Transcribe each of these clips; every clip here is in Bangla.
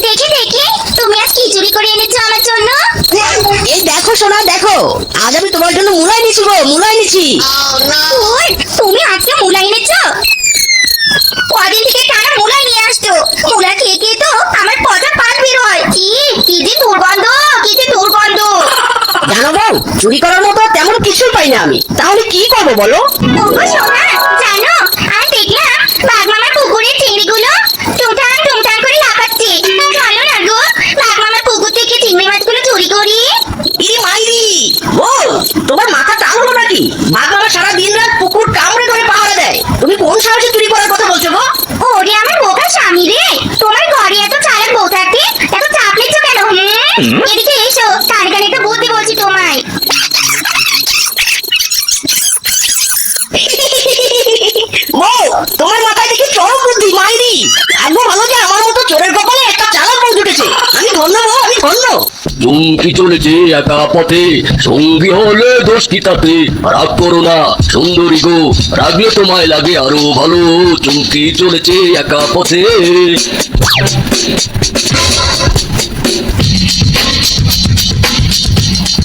দেখি দেখি তুমি আজ কি চুরি করে এনেছো আমার জন্য। এই দেখো সোনা দেখো, আজ আমি তোমার জন্য মুলাই নিছি গো, মুলাই নিছি। ওই, তুমি আজকে মুলা এনেছো? কদিন থেকে টানা মুলাই নিয়ে আসছো। মুলা খেয়ে খেয়ে তো আমার পচা পাত বের হয়। কি যে দুর্গন্ধ, কি যে দুর্গন্ধ। জানো বউ, চুরি করার মতো তেমন কিছুই পাই না আমি, তাহলে কি করবো বলো? ওগো সোনা, জানো আর দেখলাম বাঘ মামার পুকুরের চিংড়িগুলো টুংটাং টুংটাং করে লাফাচ্ছে। চলো না গো, বাঘ মামার পুকুর থেকে চিংড়ি মাছগুলো চুরি করি। ই মাইরি, বউ তোমার মাথা টাল হলো নাকি? বাঘ মামা সারা দিন রাত পুকুর কামড়ে ধরে পাহারা দেয়, তুমি কোন সাহসে চুরি করার কথা বলছো গো? ওরে আমার বোকা স্বামী রে, তোমার ঘরে এত চালাক বউ থাকতে এত চাপ নিচ্ছ কেন? এদিকে এসো, কানে কানে একটা বুদ্ধি বলছি তোমায়। বউ তোমার মাথায় দেখি চরম বুদ্ধি মাইরি। একদম ভালো যে আমার মতো চোরের কপালে একটা চালাক বউ জুটেছে। আমি ধন্য বউ, আমি ধন্য। চুমকি চলেছে একা পথে, সঙ্গী হলে দোষ কি তাতে? রাগ করো না সুন্দরী গো, রাগলে তোমায় লাগে আরো ভালো। চুমকি চলেছে একা পথে।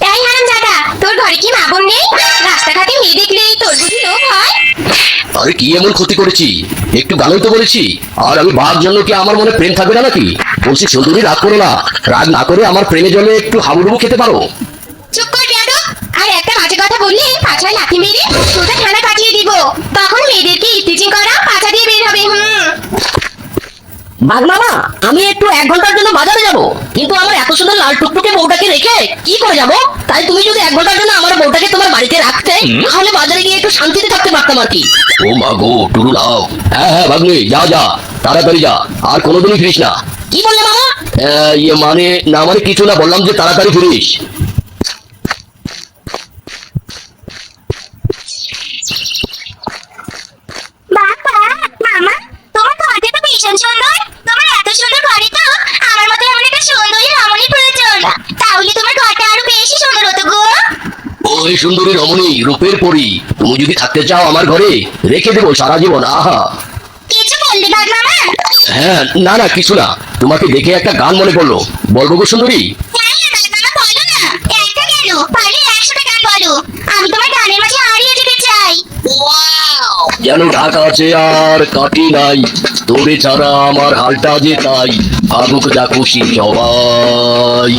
তাই হারামজাদা, তোর ঘরে কি মা বোন নেই? রাস্তাঘাটে মেয়ে দেখলেই তোর বুঝি লোভ হয়? আরে কি এমন ক্ষতি করেছি? একটু গানই তো বলেছি। আর আমি বাঘ জন্য কি আমার মনে প্রেম থাকবে না নাকি? বলছি সুন্দরী রাগ করো না, রাগ না করে আমার প্রেমে জলে একটু হাবুডুবু খেতে পারো। চুপ কর বেয়াদব, আর একটা বাজে কথা বললে পাছায় লাথি মেরে তোকে থানা পাঠিয়ে দিব। তখন মেয়েদেরকে ইফটিজিং করা পাছা দিয়ে বের হবে। বাঘ মামা, আমি একটু 1 ঘন্টার জন্য বাজারে যাব, কিন্তু আমার এত সুন্দর লাল টুকটুকে বউটাকে রেখে কি করে যাব? তাই তুমি যদি 1 ঘন্টার জন্য আমার বউটাকে তোমার বাড়িতে রাখতে, তাহলে বাজারে গিয়ে একটু শান্তিতে থাকতে পারতাম আর কি। ও মা গো, টুরু লাও। হ্যাঁ হ্যাঁ ভাগ্নে, যা যা, তাড়াতাড়ি যা, আর কোনোদিনই ফিরিস না। কি বললে মামা? ইয়ে মানে না, মানে কিছু না, বললাম যে তাড়াতাড়ি ফিরিস। বাবা, মামা, তোমার ঘরটা তো ভীষণ সুন্দর। তোমার এত সুন্দর ঘরে তো আমার মতো এমন একটা সুন্দরী রমণীর প্রয়োজন। তাহলে তোমার ঘরটা আরো বেশি সুন্দর হতো গো। ওই সুন্দরী রমণী, রূপের পরী, তুমি যদি থাকতে চাও আমার ঘরে, রেখে দেবো সারা জীবন। আহা। কিছু বললি বাঘ মামা? হ্যাঁ, না না কিছু না, তোমাকে দেখে একটা গান মনে পড়লো, বলবো গো সুন্দরী? হ্যাঁ বাঘ মামা, বলো না। একটা কেন, পারলে 100টা গান বলো। আমি তোমার গানের মাঝে হারিয়ে যেতে চাই। যেন ঢাকা আছে আর কাটি নাই, তোরে ছাড়া আমার হালটা যে তাই। ফাগুক যা খুশি সবাই,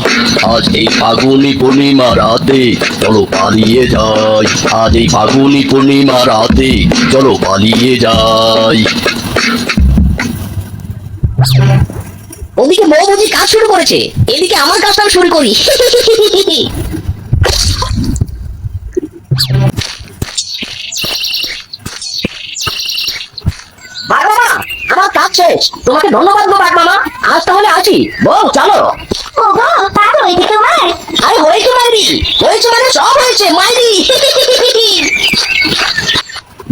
আজ এই ফাগুনি পূর্ণিমা রাতে চলো পালিয়ে যাই। আজ এই ফাগুনি পূর্ণিমা রাতে চলো পালিয়ে যাই। ওদিকে বউ বুঝি কাজ শুরু করেছে, এদিকে আমার কাজটাও শুরু করি। বাঘ মামা, আমার কাজ শেষ, তোমাকে ধন্যবাদ গো বাঘ মামা। আজ তাহলে আসি, বউ চলো। ওগো, তা হয়েছে তোমার? আরে হয়েছে মাইরি, হয়েছে মানে সব হয়েছে মাইরি।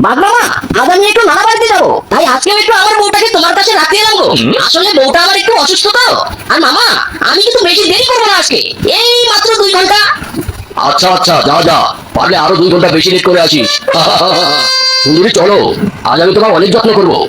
বাঘ মামা, আজ আমি একটু নানা বাড়িতে যাবো, তাই আজকে একটু আমার বউটাকে তোমার কাছে রাখতে এলাম গো। আসলে বউটা আমার একটু অসুস্থ তো। আর মামা, আমি কিন্তু বেশি দেরি করবো না আজকে, এই মাত্র 2 ঘন্টা। আচ্ছা আচ্ছা, যা যা, পারলে আরো 2 ঘন্টা বেশি লেট করে আসিস। সুন্দরী চলো, আজ আমি তোমার অনেক যত্ন করবো।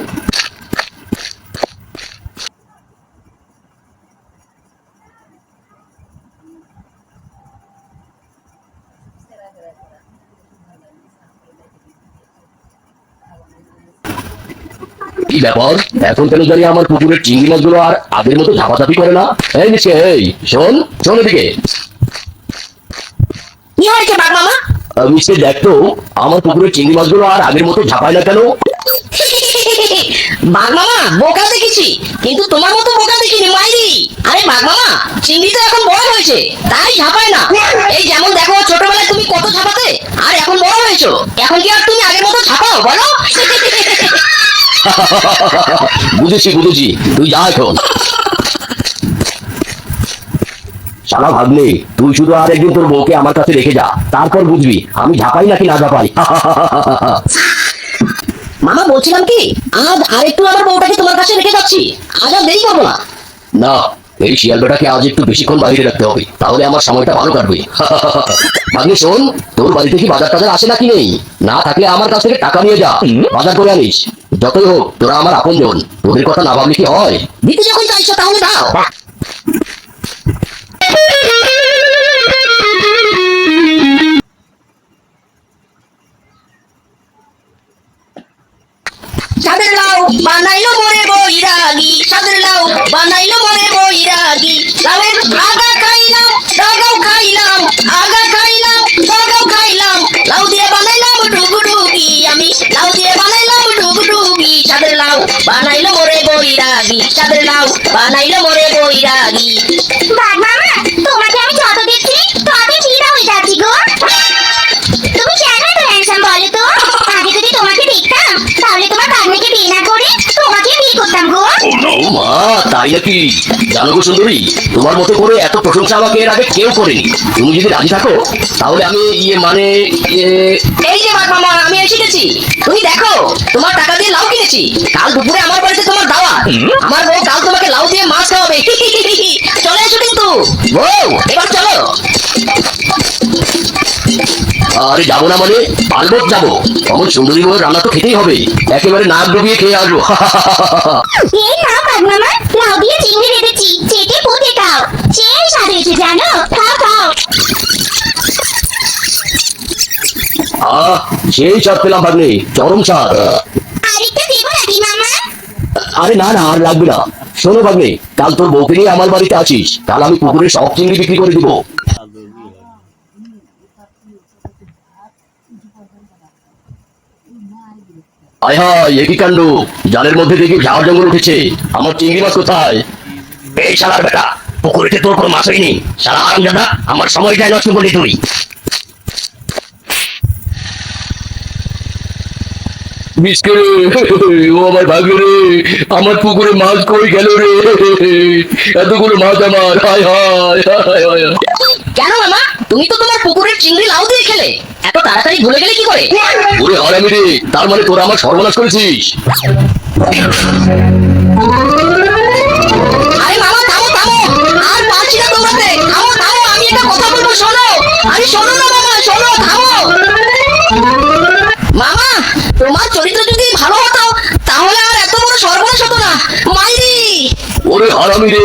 কি ব্যাপার, এখন কেন জানি আমার পুকুরের চিংড়ি মাছগুলো আর আগের মতো ঝাপাঝাপি করে না? এই নিচে, এই শোন শোন এদিকে। কি হয়েছে বাঘ মামা? মিস্টার দেখতো, আমার পুকুরের চিংড়ি মাছগুলো আর আগের মতো ঝাপায় না কেন? বাঘ মামা, বোকা দেখেছি, কিন্তু তোমার মতো বোকা দেখিনি মাইরি। আরে বাঘ মামা, চিংড়ি তো এখন বড় হয়েছে, তাই ঝাপায় না। এই যেমন দেখো, ছোটবেলায় তুমি কত ঝাপাতে, আর এখন বড় হয়েছো, এখন কি আর তুমি আগের মতো ঝাপাও বলো? বুঝেছি বুঝেছি, তুই যা এখন। শালা ভাগ্নে, তুই শুধু আর একদিন তোর বউকে আমার কাছে রেখে যা, তারপর বুঝবি আমি ঝাপাই নাকি না ঝাপাই। মামা বলছিলাম কি, আজ আর একটু আমার বউটাকে তোমার কাছে রেখে যাচ্ছি, আজ আর দেরি করবো না। না, এই শিয়াল বেটাকে আজ একটু বেশিক্ষণ বাইরে রাখতে হবে, তাহলে আমার সময়টা ভালো কাটবে। ভাগ্নে শোন, তোর বাড়িতে কি বাজার টাজার আসে নাকি নেই? না থাকলে আমার কাছ থেকে টাকা নিয়ে যা, বাজার করে আনিস। যতই হোক তোরা আমার আপনজন, তোদের কথা না ভাবলে কি হয়? দিতে যখন চাইছো তাহলে দাও। সাদের লাউ বানাইলো মোরে বৈরাগী, সাদের লাউ বানাইলো মোরে বৈরাগী। লাউয়ের আগা খাইলাম, ডগাও খাইলাম, আগা খাইলাম, ডগাও খাইলাম। লাউ দিয়ে বানাইলাম ডুগডুগি, আমি লাউ দিয়ে বানাইলাম ডুগডুগি। সাদের লাউ বানাইলো মোরে বৈরাগী, সাদের লাউ বানাইলো মোরে বৈরাগী। বাঘ মামা, তোমাকে আমি যত দেখছি ততই ফিদা হয়ে যাচ্ছি গো। তুমি কেন এত হ্যান্ডসাম বলো তো? আগে যদি তোমাকে দেখতাম তাহলে তোমার ভাগ্নিকে বিয়ে না করে তোমাকে বিয়ে করতাম গো। ও মা, তাই নাকি? জানো গো সুন্দরী, তোমার মতো করে এত প্রশংসা আমাকে এর আগে কেউ করেনি। তুমি যদি রাজি থাকো তাহলে আমি এই যে বাঘ মামা, আমি এসে গেছি। তুমি দেখো, তোমার টাকা দিয়ে লাউ কিনেছি। কাল দুপুরে আমার বাড়িতে তোমার দাওয়াত। আমার বউ কাল তোমাকে লাউ দিয়ে মাছ খাওয়াবে। চলে এসো কিন্তু বউ, এবার চলো। আরে যাবো না মানে? আলবত যাবো। অমন সুন্দরী বউয়ের রান্না তো খেতেই হবে। একেবারে নাক ডুবিয়ে খেয়ে আসবো। এই নাও বাঘ মামা, লাউ দিয়ে চিংড়ি রেঁধেছি, চেটে পুঁতে খাও। সেই স্বাদ হয়েছে জানো, খাও খাও। আহ, সেই স্বাদ পেলাম ভাগ্নে, চরম স্বাদ। আরেকটা দেবো নাকি মামা? আরে না না, আর লাগবে না। শোনো ভাগ্নে, কাল তোর বউকে নিয়ে আমার বাড়িতে আছিস। কাল আমি পুকুরে সব চিংড়ি বিক্রি করে দিব। আয় হায়, একই কাণ্ড! জালের মধ্যে দেখি ঝাড় জঙ্গল উঠেছে। আমার চিংড়ি মাছ কোথায়? এই শালার বেটা, পুকুরেতে তোর কোনো মাছ হয়নি। শালা হারামজাদা, আমার সময়টাই নষ্ট করলি তুই। মিসকে রে, ও আমার ভাগ্য রে, আমার পুকুরে মাছ কই গেল রে? এতগুলো মাছ আমার, হায় হায় হায় হায়। কেন মামা, তুমি তো তোমার পুকুরের চিংড়ি লাউ দিয়ে খেলে, এত তাড়াতাড়ি ভুলে গেলে কি করে? ওরে হারামি রে, তার মানে তোরা আমার সর্বনাশ করেছিস। আরে মামা, থামো থামো, আর পারছি না দৌড়াতে। থামো থামো, আমি একটা কথা বলবো, শোনো। আরে শোনো না মামা, শোনো, থামো। মামা, তোমার চরিত্র যদি ভালো হতো তাহলে আর এত বড় সর্বনাশ হতো না। মাইরি! ওরে হারামি রে,